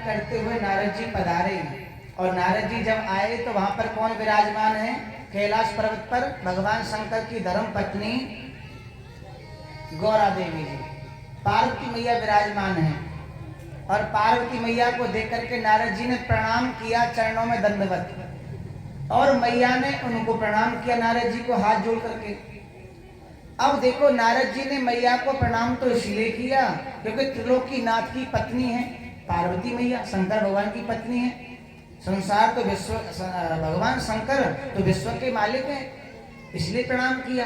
करते हुए नारद जी पधारे। और नारद जी जब आए तो वहां पर कौन विराजमान है? कैलाश पर्वत पर भगवान शंकर की धर्म पत्नी गौरा देवी जी, पार्वती मैया विराजमान है। और पार्वती मैया को देख करके नारद जी ने प्रणाम किया, चरणों में दंडवत। और मैया ने उनको प्रणाम किया नारद जी को हाथ जोड़ करके। अब देखो नारद जी ने मैया को प्रणाम तो इसलिए किया क्योंकि त्रिलोकीनाथ की पत्नी है पार्वती मैया, शंकर भगवान की पत्नी है। संसार तो विश्व, भगवान शंकर तो विश्व के मालिक हैं, इसलिए प्रणाम किया।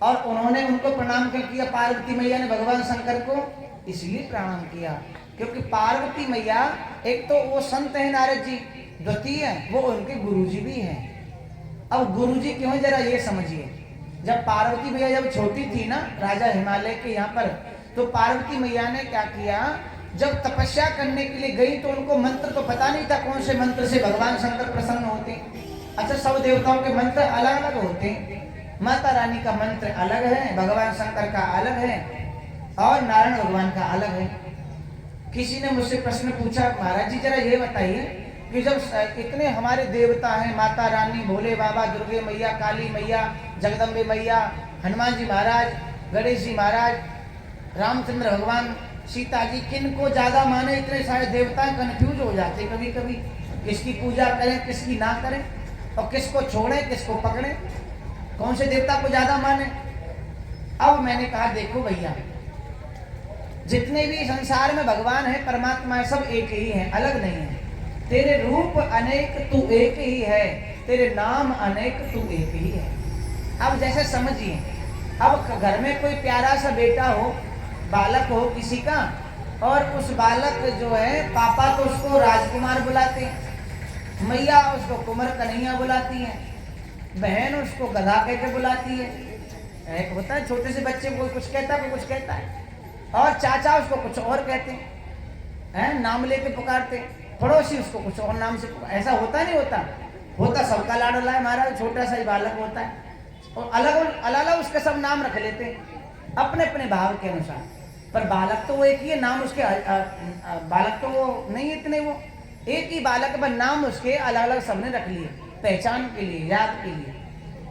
और उन्होंने उनको प्रणाम क्यों किया? पार्वती मैया ने भगवान शंकर को इसलिए प्रणाम किया क्योंकि पार्वती मैया एक तो वो संत है नारद जी, द्वितीय वो उनके गुरुजी भी हैं। अब गुरुजी क्यों, जरा ये समझिए। जब पार्वती मैया जब छोटी थी ना राजा हिमालय के यहाँ पर, तो पार्वती मैया ने क्या किया, जब तपस्या करने के लिए गई तो उनको मंत्र तो पता नहीं था कौन से मंत्र से भगवान शंकर प्रसन्न होते हैं। अच्छा, सब देवताओं के मंत्र अलग अलग होते हैं, माता रानी का मंत्र अलग है, भगवान शंकर का अलग है और नारायण भगवान का अलग है। किसी ने मुझसे प्रश्न पूछा, महाराज जी जरा ये बताइए कि जब इतने हमारे देवता हैं, माता रानी, भोले बाबा, दुर्गे मैया, काली मैया, जगदम्बे मैया, हनुमान जी महाराज, गणेश जी महाराज, रामचंद्र भगवान, सीता जी, किन को ज्यादा माने? इतने सारे देवता कंफ्यूज हो जाते कभी कभी, किसकी पूजा करें किसकी ना करें, और किसको छोड़ें किसको पकड़ें, कौन से देवता को ज्यादा माने। अब मैंने कहा देखो भैया, जितने भी संसार में भगवान है, परमात्मा है, सब एक ही है, अलग नहीं है। तेरे रूप अनेक तू एक ही है, तेरे नाम अनेक तू एक ही है। अब जैसे समझिए, अब घर में कोई प्यारा सा बेटा हो, बालक हो किसी का, और उस बालक जो है पापा तो उसको राजकुमार बुलाते हैं, मैया उसको कुंवर कन्हैया बुलाती है, बहन उसको गधा कह के बुलाती है। एक होता है छोटे से बच्चे को कुछ कहता है, कुछ कहता है, और चाचा उसको कुछ और कहते हैं, नाम लेके पुकारते, पड़ोसी उसको कुछ और नाम से। ऐसा होता नहीं होता? होता सबका लाडला है महाराज, छोटा सा ही बालक होता है और अलग अलग उसके सब नाम रख लेते हैं अपने अपने भाव के अनुसार। पर बालक तो वो एक ही है, नाम उसके बालक तो वो नहीं, इतने वो एक ही बालक, पर नाम उसके अलग अलग सबने रख लिए पहचान के लिए, याद के लिए।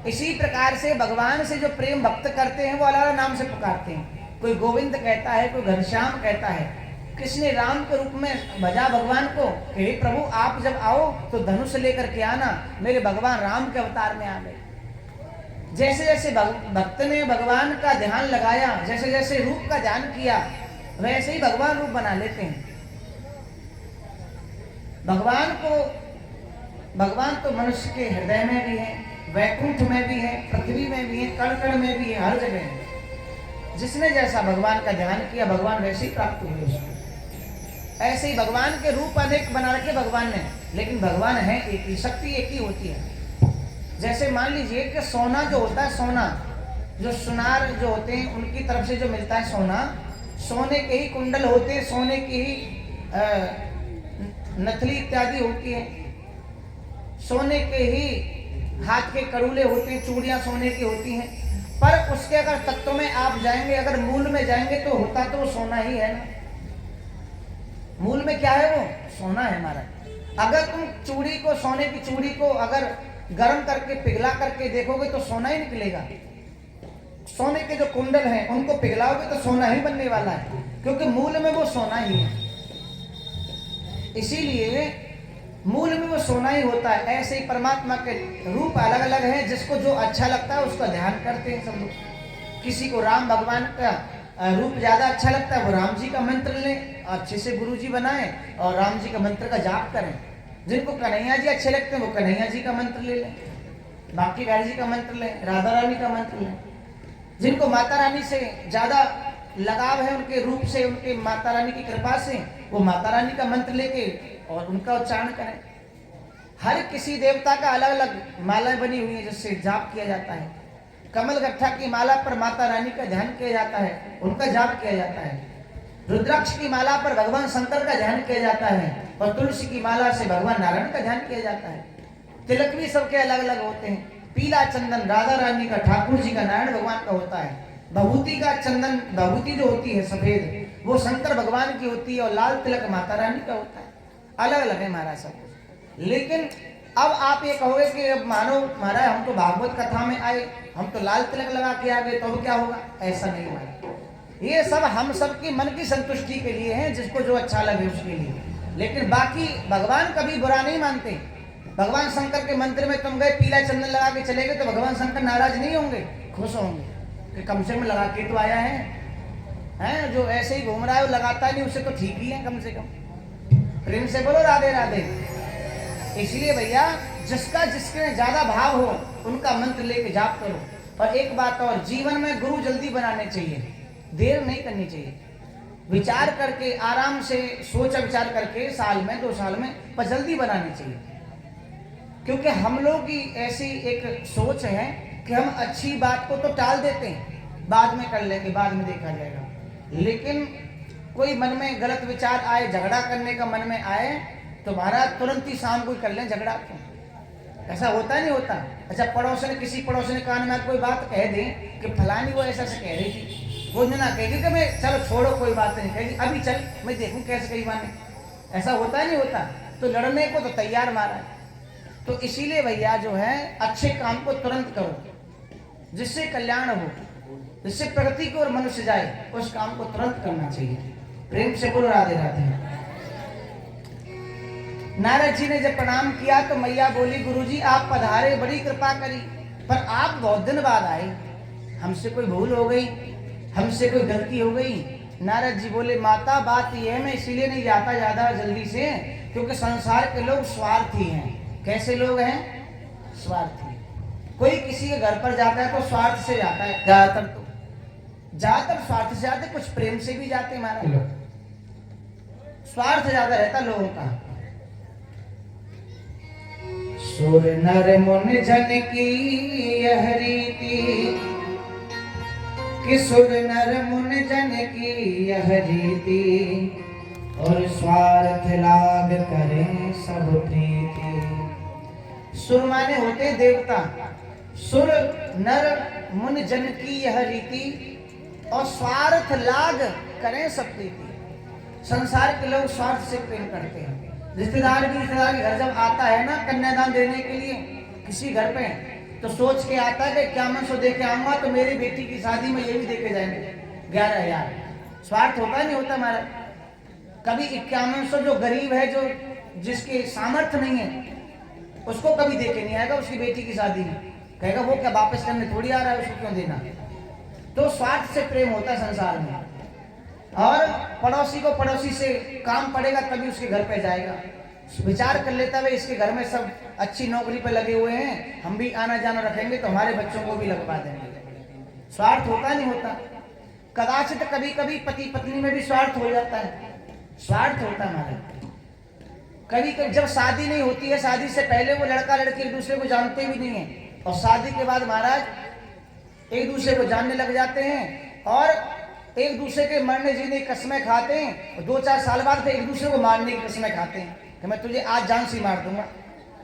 इसी प्रकार से भगवान से जो प्रेम भक्त करते हैं वो अलग अलग नाम से पुकारते हैं। कोई गोविंद कहता है, कोई घनश्याम कहता है। किसने राम के रूप में भजा भगवान को, हे प्रभु आप जब आओ तो धनुष लेकर के आना, मेरे भगवान राम के अवतार में आ गए। जैसे जैसे भक्त ने भगवान का ध्यान लगाया, जैसे जैसे रूप का ध्यान किया, वैसे ही भगवान रूप बना लेते हैं। भगवान तो मनुष्य के हृदय में भी है, वैकुंठ में भी है, पृथ्वी में भी है, कण कण में भी है, हर जगह है। जिसने जैसा भगवान का ध्यान किया, भगवान वैसे ही प्राप्त हुए उसको। ऐसे ही भगवान के रूप अनेक बना रखे भगवान ने, लेकिन भगवान है एक ही, शक्ति एक ही होती है। जैसे मान लीजिए कि सोना जो होता है, सोना जो सुनार जो होते हैं उनकी तरफ से जो मिलता है सोना, सोने के ही कुंडल होते हैं, सोने की ही नथली इत्यादि होती है, सोने के ही हाथ के कड़ूले होते हैं, चूड़ियां सोने की होती हैं। पर उसके अगर तत्व में आप जाएंगे, अगर मूल में जाएंगे तो होता तो सोना ही है ना। मूल में क्या है? वो सोना है हमारा। अगर तुम चूड़ी को, सोने की चूड़ी को अगर गर्म करके पिघला करके देखोगे तो सोना ही निकलेगा। सोने के जो कुंडल हैं उनको पिघलाओगे तो सोना ही बनने वाला है, क्योंकि मूल में वो सोना ही है। इसीलिए मूल में वो सोना ही होता है। ऐसे ही परमात्मा के रूप अलग अलग हैं, जिसको जो अच्छा लगता है उसका ध्यान करते हैं सब लोग। किसी को राम भगवान का रूप ज्यादा अच्छा लगता है, वो राम जी का मंत्र लें, अच्छे से गुरु जी बनाएं और राम जी का मंत्र का जाप करें। जिनको कन्हैया जी अच्छे लगते हैं वो कन्हैया जी का मंत्र ले लें, बाकी बिहारी जी का मंत्र लें, राधा रानी का मंत्र लें। जिनको माता रानी से ज्यादा लगाव है, उनके रूप से, उनके माता रानी की कृपा से, वो माता रानी का मंत्र लेके और उनका उच्चारण करें। हर किसी देवता का अलग अलग मालाएं बनी हुई है जिससे जाप किया जाता है। कमल गट्ठा की माला पर माता रानी का ध्यान किया जाता है, उनका जाप किया जाता है। रुद्राक्ष की माला पर भगवान शंकर का ध्यान किया जाता है, और तुलसी की माला से भगवान नारायण का ध्यान किया जाता है। तिलक भी सबके अलग अलग होते हैं। पीला चंदन राधा रानी का, ठाकुर जी का, नारायण भगवान का होता है। भभूति का चंदन, भभूति जो होती है सफेद, वो शंकर भगवान की होती है, और लाल तिलक माता रानी का होता है। अलग अलग है महाराज सब कुछ। लेकिन अब आप ये कहोगे कि अब मानो महाराज हम तो भागवत कथा में आए, हम तो लाल तिलक लगा के आ गए, तो अब क्या होगा? ऐसा नहीं महाराज, ये सब हम सब की मन की संतुष्टि के लिए है, जिसको जो अच्छा लगे उसके लिए। लेकिन बाकी भगवान कभी बुरा नहीं मानते। भगवान शंकर के मंदिर में तुम गए, पीला चंदन लगा के चले गए, तो भगवान शंकर नाराज नहीं होंगे, खुश होंगे कि कम से कम लगा के तो आया है। जो ऐसे ही घूम रहा है वो लगाता नहीं, उसे तो ठीक ही है कम से कम। प्रेम से बोलो राधे राधे। इसलिए भैया जिसका जिसके ज्यादा भाव हो उनका मंत्र लेके जाप करो। और एक बात और, जीवन में गुरु जल्दी बनाने चाहिए, देर नहीं करनी चाहिए। विचार करके आराम से सोच विचार करके साल में 2 साल में पर जल्दी बनानी चाहिए। क्योंकि हम लोग की ऐसी एक सोच है कि हम अच्छी बात को तो टाल देते हैं, बाद में कर लेंगे, बाद में देखा जाएगा। लेकिन कोई मन में गलत विचार आए, झगड़ा करने का मन में आए, तो महाराज तुरंत ही शाम को कर लें झगड़ा। ऐसा होता नहीं होता? अच्छा, किसी पड़ोस ने कान में कोई बात कह दे कि फलानी वो ऐसा से कह रही थी, वो ना कहेगी कि मैं चलो छोड़ो कोई बात नहीं, कहेगी अभी चल मैं देखूं कैसे कही माने। ऐसा होता नहीं होता? तो लड़ने को तो तैयार मारा। तो इसीलिए भैया जो है अच्छे काम को तुरंत करो, जिससे कल्याण हो, जिससे प्रगति की ओर मनुष्य जाए, उस काम को तुरंत करना चाहिए। प्रेम से बोलो राधे राधे। नारद जी ने जब प्रणाम किया तो मैया बोली, गुरुजी आप पधारे, बड़ी कृपा करी, पर आप बहुत दिन बाद आए, हमसे कोई भूल हो गई, हमसे कोई गलती हो गई? नारद जी बोले, माता बात यह है मैं इसीलिए नहीं जाता ज्यादा जल्दी से, क्योंकि संसार के लोग स्वार्थी हैं। कैसे लोग हैं? स्वार्थी। कोई किसी के घर पर जाता है तो स्वार्थ से जाता है, ज्यादातर स्वार्थ से जाते, कुछ प्रेम से भी जाते हमारे, स्वार्थ ज्यादा रहता लोगों का। सुर नर मुनि जन की यह रीति, कि सुर नर मुनि जन की यह रीति, और स्वार्थ लाभ करें सब प्रीति। सुर माने होते देवता, सुर नर मुनि जन की यह रीति, और स्वार्थ लाभ करें सब प्रीति। संसार के लोग स्वार्थ से प्रेम करते हैं। रिश्तेदार के घर जब आता है ना कन्यादान देने के लिए किसी घर पे, तो सोच के आता है कि 5100 दे के आऊंगा तो मेरी बेटी की शादी में ये भी दे के जाएंगे 11,000। स्वार्थ होता नहीं होता हमारा? कभी 5100 जो गरीब है, जो जिसके सामर्थ्य नहीं है, उसको कभी दे के नहीं आएगा उसकी बेटी की शादी में, कहेगा वो क्या वापस करने थोड़ी आ रहा है, उसको क्यों देना? तो स्वार्थ से प्रेम होता है संसार में। और पड़ोसी को पड़ोसी से काम पड़ेगा तभी उसके घर पे जाएगा, विचार कर लेता है इसके घर में सब अच्छी नौकरी पे लगे हुए हैं, हम भी आना जाना रखेंगे तो हमारे बच्चों को भी लगवा देंगे। स्वार्थ होता नहीं होता? कदाचित कभी कभी पति पत्नी में भी स्वार्थ हो जाता है, स्वार्थ होता है हमारा। कभी कभी जब शादी नहीं होती है, शादी से पहले वो लड़का लड़की एक दूसरे को जानते भी नहीं है, और शादी के बाद महाराज एक दूसरे को जानने लग जाते हैं, और एक दूसरे के मरने जीने की कस्में खाते हैं, और 2-4 साल बाद फिर एक दूसरे को मारने की कस्में खाते हैं कि मैं तुझे आज जान से मार दूंगा।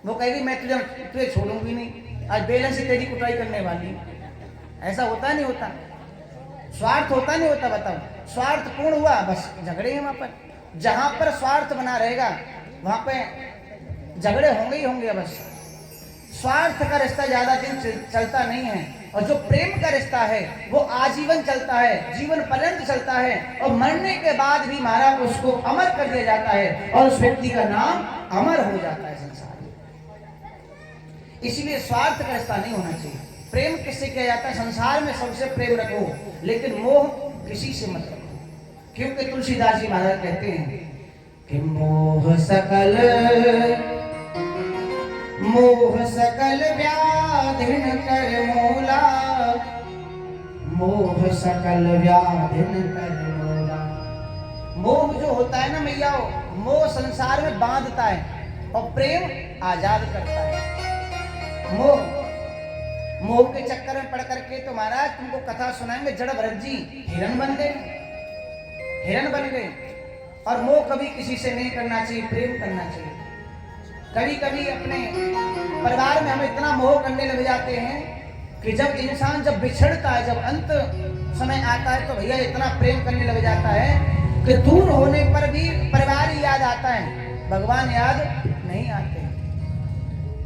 वो कहेगी मैं तुझे छोड़ूंगी नहीं, आज बेलन से तेरी कुटाई करने वाली हूं। ऐसा होता नहीं होता? स्वार्थ होता नहीं होता? बताओ, स्वार्थ पूर्ण हुआ बस झगड़े हैं वहां पर। जहां पर स्वार्थ बना रहेगा वहां पे झगड़े होंगे ही होंगे। बस स्वार्थ का रिश्ता ज्यादा दिन चलता नहीं है, और जो प्रेम का रिश्ता है वो आजीवन चलता है, जीवन पर्यंत चलता है, और मरने के बाद भी महाराज उसको अमर कर दिया जाता है, और उस व्यक्ति का नाम अमर हो जाता है संसार में। इसलिए स्वार्थ का रिश्ता नहीं होना चाहिए। प्रेम किससे किया जाता है? संसार में सबसे प्रेम रखो, लेकिन मोह किसी से मत रखो। क्योंकि तुलसीदास जी महाराज कहते हैं कि मोह सकल व्याधिन कर मूला, मोह सकल व्याधिन कर मूला। मोह जो होता है ना मैया, मोह संसार में बांधता है और प्रेम आजाद करता है। मोह के चक्कर में पड़ करके तो महाराज तुमको कथा सुनाएंगे, जड़ भरत जी हिरण बन गए। और मोह कभी किसी से नहीं करना चाहिए, प्रेम करना चाहिए। कभी कभी अपने परिवार में हम इतना मोह करने लग जाते हैं कि जब इंसान जब बिछड़ता है, जब अंत समय आता है, तो भैया इतना प्रेम करने लग जाता है कि दूर होने पर भी परिवार ही याद आता है। भगवान याद नहीं आते।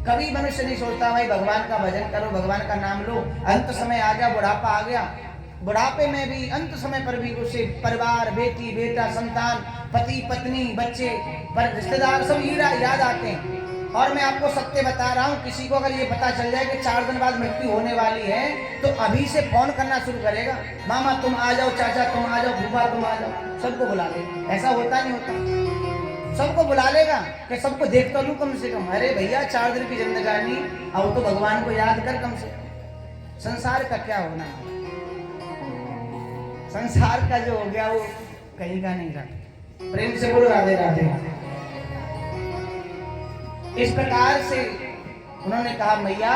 कभी मनुष्य नहीं सोचता भाई भगवान का भजन करो, भगवान का नाम लो। अंत समय आ गया, बुढ़ापा आ गया, बुढ़ापे में भी अंत समय पर भी उसे परिवार, बेटी बेटा, संतान, पति पत्नी, बच्चे, पर रिश्तेदार सब याद आते हैं। और मैं आपको सत्य बता रहा हूँ, किसी को अगर ये पता चल जाए कि 4 दिन बाद मृत्यु होने वाली है तो अभी से फोन करना शुरू करेगा, मामा तुम आ जाओ, चाचा तुम आ जाओ, फूफा तुम आ जाओ, सबको बुला लेगा। ऐसा होता नहीं होता, सबको बुला लेगा कि सबको देख तो लूं कम से कम। अरे भैया 4 दिन की जिंदगानी, अब तो भगवान को याद कर कम से कम। संसार का क्या होना, संसार का जो हो गया वो कहीं का नहीं रहा। प्रेम से बोलो राधे राधे। इस प्रकार से उन्होंने कहा मैया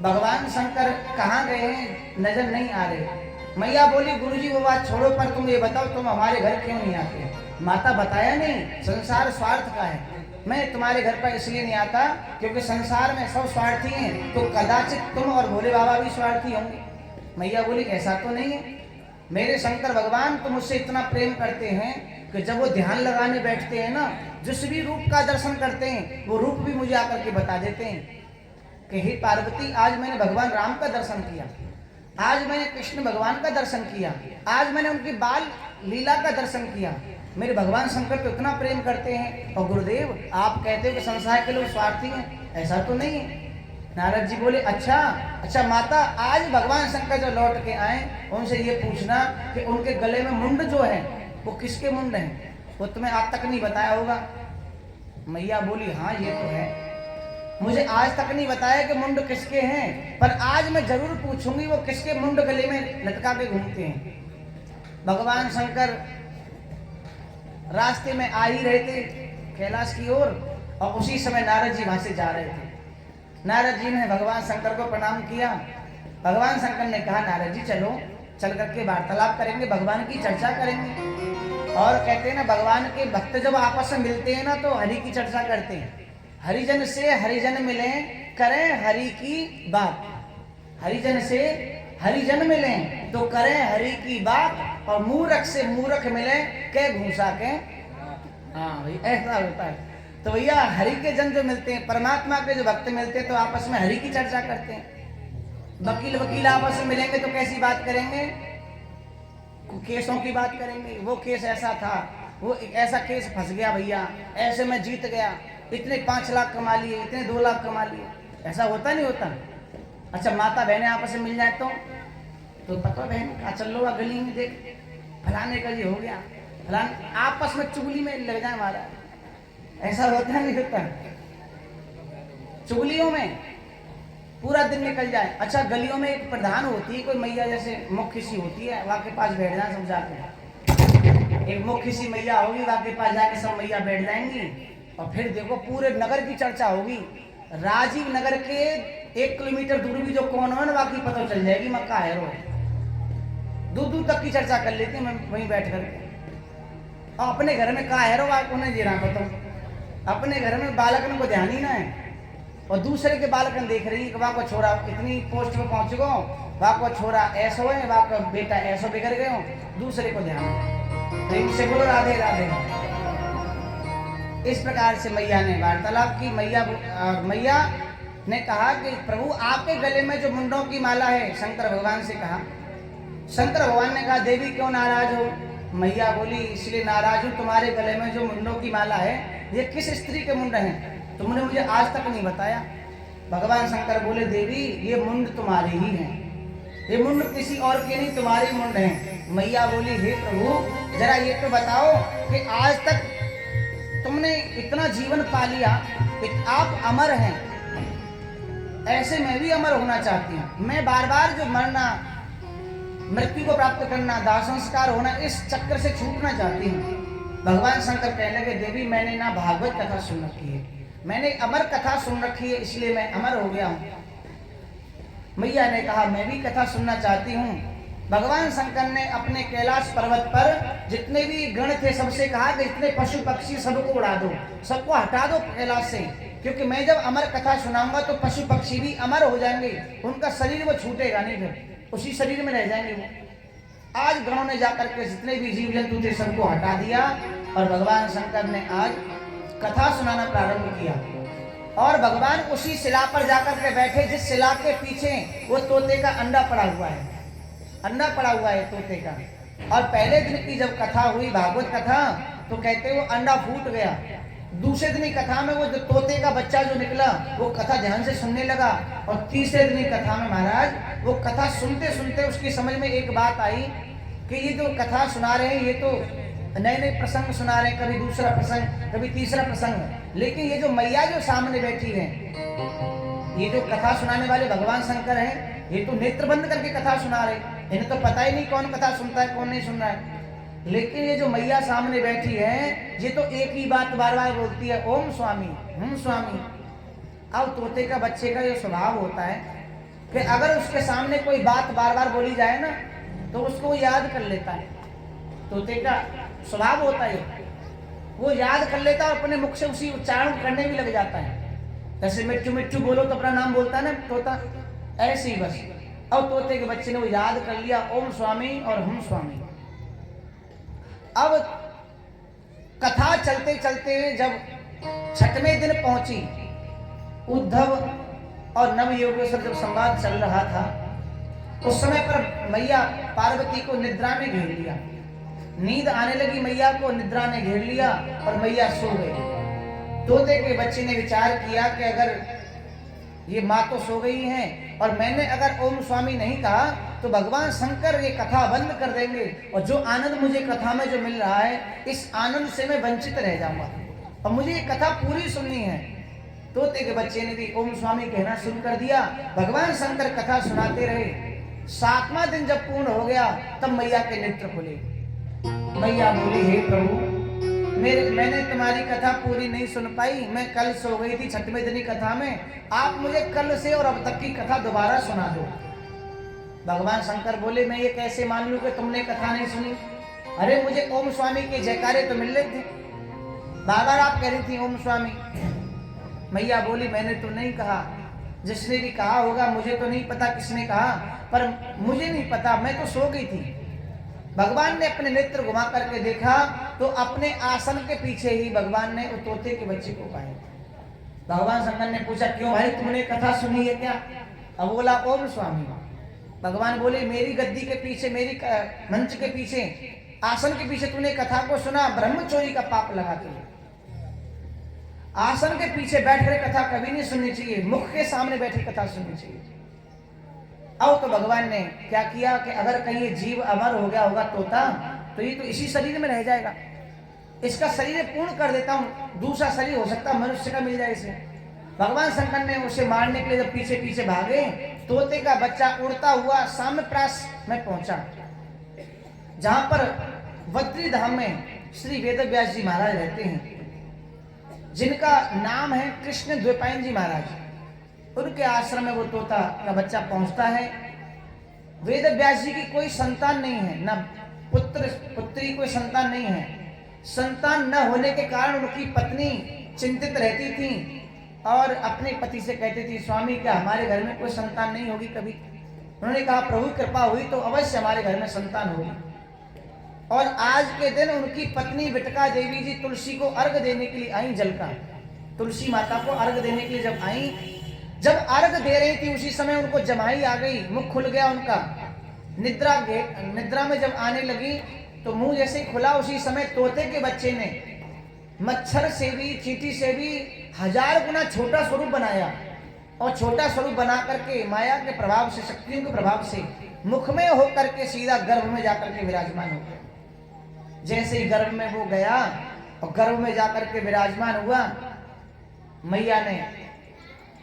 भगवान शंकर कहाँ गए हैं, नजर नहीं आ रहे। मैया बोली गुरुजी वो बात छोड़ो, पर तुम ये बताओ तुम हमारे घर क्यों नहीं आते। माता बताया नहीं, संसार स्वार्थ का है, मैं तुम्हारे घर पर इसलिए नहीं आता क्योंकि संसार में सब स्वार्थी हैं, तो कदाचित तुम और भोले बाबा भी स्वार्थी होंगे। मैया बोली ऐसा तो नहीं है, मेरे शंकर भगवान तो मुझसे इतना प्रेम करते हैं कि जब वो ध्यान लगाने बैठते हैं ना, जिस भी रूप का दर्शन करते हैं वो रूप भी मुझे आकर के बता देते हैं कि हे पार्वती आज मैंने भगवान राम का दर्शन किया, आज मैंने कृष्ण भगवान का दर्शन किया, आज मैंने उनकी बाल लीला का दर्शन किया। मेरे भगवान शंकर तो इतना प्रेम करते हैं। और गुरुदेव आप कहते हो कि संसार के लोग स्वार्थी हैं, ऐसा तो नहीं है। नारद जी बोले अच्छा माता, आज भगवान शंकर जो लौट के आए उनसे ये पूछना कि उनके गले में मुंड जो है वो किसके मुंड हैं, वो तुम्हें आज तक नहीं बताया होगा। मैया बोली हाँ ये तो है, मुझे आज तक नहीं बताया कि मुंड किसके हैं, पर आज मैं जरूर पूछूंगी वो किसके मुंड गले में लटका के घूमते हैं। भगवान शंकर रास्ते में आ ही रहे थे कैलाश की ओर, और उसी समय नारद जी वहां से जा रहे थे। नारद जी ने भगवान शंकर को प्रणाम किया। भगवान शंकर ने कहा नारद जी चलो, चल करके वार्तालाप करेंगे, भगवान की चर्चा करेंगे। और कहते हैं ना भगवान के भक्त जब आपस में मिलते हैं ना तो हरि की चर्चा करते हैं। हरिजन से हरिजन मिले करें हरि की बात, हरिजन से हरिजन मिले तो करें हरि की बात, और मूर्ख से मूर्ख मिले के घूसा के। हाँ भाई ऐसा होता है। तो भैया हरि के जन जो मिलते हैं, परमात्मा के जो भक्त मिलते हैं तो आपस में हरि की चर्चा करते हैं। वकील वकील आपस में मिलेंगे तो कैसी बात करेंगे, केसों की बात करेंगे। वो केस ऐसा था, वो ऐसा केस फंस गया भैया, ऐसे में जीत गया, इतने 5 लाख कमा लिए, इतने 2 लाख कमा लिए। ऐसा होता नहीं होता। अच्छा माता बहनें आपस में मिल जाए तो पता बहन का चल लो गली में देख फलाने का ये हो गया, फलाने आपस में चुगली में लग जाए हमारा। ऐसा होता नहीं होता, चुगलियों में पूरा दिन निकल जाए। अच्छा गलियों में एक प्रधान होती है, कोई मैया जैसे मुख्य सी होती है, वहां के पास बैठ जाए सब जाके। एक मुख्य सी मैया होगी, वहां के पास जाके सब मैया बैठ जाएंगी, और फिर देखो पूरे नगर की चर्चा होगी। राजीव नगर के 1 किलोमीटर दूर भी जो कौन है ना वहां की पता चल जाएगी मक्का है रो। दूर दूर तक की चर्चा कर लेते हैं वहीं बैठ करके। और अपने घर में कहा है रो उन्हें जी रहा पता, अपने घर में बालकन को ध्यान ही ना है, और दूसरे के बालकन देख रही है कि वहाँ को छोरा इतनी पोस्ट पे पहुंच गो, वहाँ को छोरा ऐसा है, वहाँ का बेटा ऐसा बिगड़ गए हो, दूसरे को ध्यान है। तो इनसे बोलो राधे राधे। इस प्रकार से मैया ने वार्तालाप की। मैया ने कहा कि प्रभु आपके गले में जो मुंडों की माला है, शंकर भगवान से कहा। शंकर भगवान ने कहा देवी क्यों नाराज हो। मैया बोली इसलिए नाराज हूँ, तुम्हारे गले में जो मुंडों की माला है ये किस स्त्री के मुंड हैं, तुमने मुझे आज तक नहीं बताया। भगवान शंकर बोले देवी ये मुंड तुम्हारे ही हैं, ये मुंड किसी और के नहीं, तुम्हारे मुंड हैं। मैया बोली हे प्रभु जरा ये तो बताओ कि आज तक तुमने इतना जीवन पा लिया, आप अमर हैं, ऐसे मैं भी अमर होना चाहती हूँ। मैं बार बार जो मरना, मृत्यु को प्राप्त करना, दाह संस्कार होना, इस चक्कर से छूटना चाहती हूँ। भगवान शंकर कहने लगे देवी मैंने ना भागवत कथा सुन रखी है, मैंने अमर कथा सुन रखी है, इसलिए मैं अमर हो गया हूँ। मैया ने कहा मैं भी कथा सुनना चाहती हूँ। भगवान शंकर ने अपने कैलाश पर्वत पर जितने भी गण थे सबसे कहा कि इतने पशु पक्षी सबको उड़ा दो, सबको हटा दो कैलाश से, क्योंकि मैं जब अमर कथा सुनाऊंगा तो पशु पक्षी भी अमर हो जाएंगे, उनका शरीर वो छूटेगा नहीं, फिर उसी शरीर में रह जाएंगे वो। आज गणों ने जाकर के जितने भी जीव जंतु थे सबको हटा दिया, और भगवान शंकर ने आज कथा सुनाना प्रारंभ किया और भगवान उसी शिला पर जाकर के बैठे जिस शिला के पीछे वो तोते का अंडा पड़ा हुआ है, अंडा पड़ा हुआ है तोते का। और पहले दिन की जब कथा हुई भागवत कथा, तो कहते वो अंडा फूट गया। दूसरे दिन की कथा में वो जो तोते का बच्चा जो निकला वो कथा ध्यान से सुनने लगा। और तीसरे दिन की कथा में महाराज वो कथा सुनते सुनते उसकी समझ में एक बात आई कि ये जो कथा सुना रहे हैं ये तो नए नए प्रसंग सुना रहे हैं, कभी दूसरा प्रसंग कभी तीसरा प्रसंग, लेकिन ये जो मैया जो सामने बैठी है, ये जो कथा सुनाने वाले भगवान शंकर हैं, ये तो नेत्र बंद करके कथा सुना रहे, इन्हें तो पता ही नहीं कौन कथा सुनता है कौन नहीं सुन रहा है। लेकिन ये जो मैया सामने बैठी है ये तो एक ही बात बार बार बोलती है, ओम स्वामी हम स्वामी। अब तोते का बच्चे का ये स्वभाव होता है कि अगर उसके सामने कोई बात बार बार बोली जाए ना तो उसको वो याद कर लेता है। तोते का स्वभाव होता है, वो याद कर लेता है और अपने मुख से उसी उच्चारण करने भी लग जाता है। जैसे मिट्टू मिट्टू बोलो तो अपना नाम बोलता है ना तोता, ऐसे ही बस। अब तोते के बच्चे ने वो याद कर लिया, ओम स्वामी और हम स्वामी। अब कथा चलते चलते जब छठवें दिन पहुंची, उद्धव और नवयोगेश्वर जब संवाद चल रहा था, उस समय पर मैया पार्वती को निद्रा में घेर लिया। नींद आने लगी, मैया को निद्रा ने घेर लिया और मैया सो गई। तोते के बच्चे ने विचार किया कि अगर ये माँ तो सो गई हैं और मैंने अगर ओम स्वामी नहीं कहा तो भगवान शंकर ये कथा बंद कर देंगे और जो आनंद मुझे कथा में जो मिल रहा है इस आनंद से मैं वंचित रह जाऊंगा और मुझे ये कथा पूरी सुननी है। तोते के बच्चे ने भी ओम स्वामी कहना शुरू कर दिया। भगवान शंकर कथा सुनाते रहे। 7वां दिन जब पूर्ण हो गया तब मैया के नेत्र खुले। मैया बोली, हे प्रभु मैंने तुम्हारी कथा पूरी नहीं सुन पाई, मैं कल सो गई थी 6वें दिन की कथा में, आप मुझे कल से और अब तक की कथा दोबारा सुना दो। भगवान शंकर बोले, मैं ये कैसे मान लूं कि तुमने कथा नहीं सुनी? अरे मुझे ओम स्वामी के जयकारे तो मिल रहे थे, बार बार आप कह रही थी ओम स्वामी। मैया बोली, मैंने तो नहीं कहा, जिसने भी कहा होगा, मुझे तो नहीं पता किसने कहा, पर मुझे नहीं पता, मैं तो सो गई थी। भगवान ने अपने नेत्र घुमा करके देखा तो अपने आसन के पीछे ही भगवान ने तोते के बच्चे को पाया। भगवान शंकर ने पूछा, क्यों भाई तुमने कथा सुनी है क्या? अब बोला, ओम स्वामी। भगवान बोले, मेरी गद्दी के पीछे, मेरी मंच के पीछे, आसन के पीछे तूने कथा को सुना, ब्रह्मचोरी का पाप लगाते हैं। आसन के पीछे बैठकर कथा कभी नहीं सुननी चाहिए, मुख के सामने बैठी कथा सुननी चाहिए। अब तो भगवान ने क्या किया कि अगर कहीं ये जीव अमर हो गया होगा तोता, तो ये तो इसी शरीर में रह जाएगा, इसका शरीर पूर्ण कर देता हूं, दूसरा शरीर हो सकता मनुष्य का मिल जाए इसे। भगवान शंकर ने उसे मारने के लिए जब पीछे पीछे भागे, तोते का बच्चा उड़ता हुआ साम्यप्रास में पहुंचा, जहां पर बद्री धाम में श्री वेदव्यास जी महाराज रहते हैं, जिनका नाम है कृष्ण द्वैपायन जी महाराज। उनके आश्रम में वो तोता का बच्चा पहुंचता है। वेदव्यास जी की कोई संतान नहीं है, न पुत्र पुत्री कोई संतान नहीं है। संतान न होने के कारण उनकी पत्नी चिंतित रहती थी और अपने पति से कहती थी, स्वामी क्या हमारे घर में कोई संतान नहीं होगी कभी? उन्होंने कहा, प्रभु कृपा हुई तो अवश्य हमारे घर में संतान होगी। और आज के दिन उनकी पत्नी बिटका देवी जी तुलसी को अर्घ देने के लिए आई, जल का, तुलसी माता को अर्घ देने के लिए जब आई, जब अर्घ दे रही थी उसी समय उनको जमाई आ गई, मुख खुल गया उनका। निद्रा में जब आने लगी तो मुंह जैसे खुला, उसी समय तोते के बच्चे ने मच्छर से भी, चींटी से भी 1000 गुना छोटा स्वरूप बनाया और छोटा स्वरूप बना करके माया के प्रभाव से, शक्तियों के प्रभाव से मुख में होकर के सीधा गर्भ में जाकर के विराजमान हो गया। जैसे ही गर्भ में वो गया और गर्भ में जाकर के विराजमान हुआ,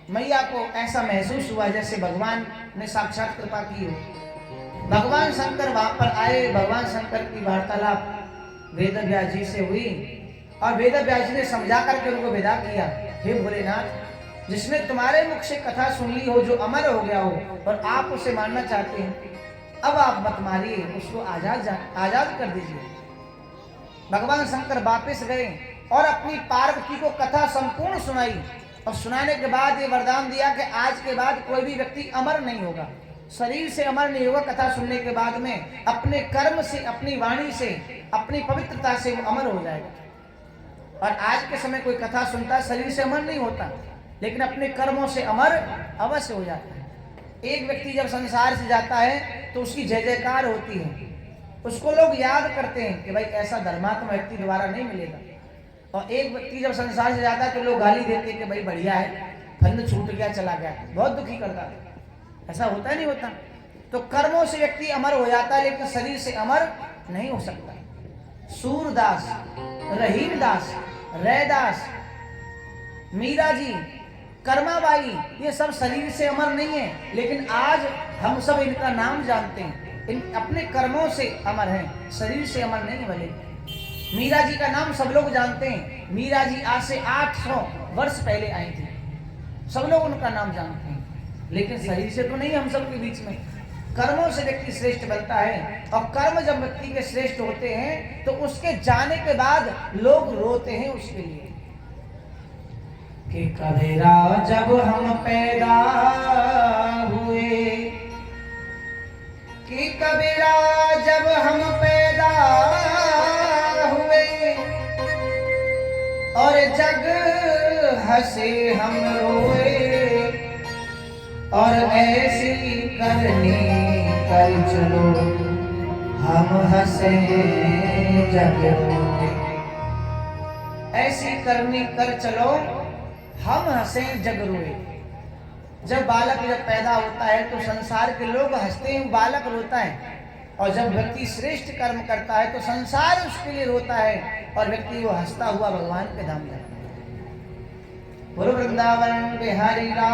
मैया को ऐसा महसूस हुआ जैसे भगवान ने साक्षात कृपा की हो। भगवान शंकर वहां पर आए। भगवान शंकर की वार्तालाप वेदव्यास जी से हुई और वेदव्यास जी ने समझा करके उनको विदा किया, हे भोलेनाथ, जिसने तुम्हारे मुख से कथा सुन ली हो, जो अमर हो गया हो और आप उसे मानना चाहते हैं, अब आप मत मारिए, उसको आजाद कर दीजिए। भगवान शंकर वापिस गए और अपनी पार्वती को कथा संपूर्ण सुनाई और सुनाने के बाद ये वरदान दिया कि आज के बाद कोई भी व्यक्ति अमर नहीं होगा, शरीर से अमर नहीं होगा। कथा सुनने के बाद में अपने कर्म से, अपनी वाणी से, अपनी पवित्रता से वो अमर हो जाएगा। और आज के समय कोई कथा सुनता है, शरीर से अमर नहीं होता, लेकिन अपने कर्मों से अमर अवश्य हो जाता है। एक व्यक्ति जब संसार से जाता है तो उसकी जय जयकार होती है, उसको लोग याद करते हैं कि भाई ऐसा धर्मात्मा व्यक्ति दोबारा नहीं मिलेगा। और एक व्यक्ति जब संसार से जाता है तो लोग गाली देते हैं कि भाई बढ़िया है, फंड छूट गया, चला गया, बहुत दुखी करता है। ऐसा होता नहीं होता? तो कर्मों से व्यक्ति अमर हो जाता है, लेकिन शरीर से अमर नहीं हो सकता। सूरदास, रहीमदास, रैदास, मीरा जी, कर्माबाई, ये सब शरीर से अमर नहीं है, लेकिन आज हम सब इनका नाम जानते हैं। इन अपने कर्मों से अमर हैं, शरीर से अमर नहीं बने। मीरा जी का नाम सब लोग जानते हैं। मीरा जी आज से 800 वर्ष पहले आई थी, सब लोग उनका नाम जानते हैं, लेकिन शरीर से तो नहीं। हम सब के बीच में कर्मों से व्यक्ति श्रेष्ठ बनता है, और कर्म जब व्यक्ति के श्रेष्ठ होते हैं तो उसके जाने के बाद लोग रोते हैं उसके लिए कि कबीरा जब हम पैदा हुए, कि कबीरा जब हम पैदा हुए, और जग हंसे हम रोए, और ऐसी करनी कर चलो हम हंसे जग रोए। ऐसी करनी कर चलो हम हंसे जग रोए। जब बालक जब पैदा होता है तो संसार के लोग हंसते हैं, बालक रोता है। और जब व्यक्ति श्रेष्ठ कर्म करता है तो संसार उसके लिए रोता है, और व्यक्ति वो हंसता हुआ भगवान के धाम जाता है। बोलो वृंदावन बिहारी राम।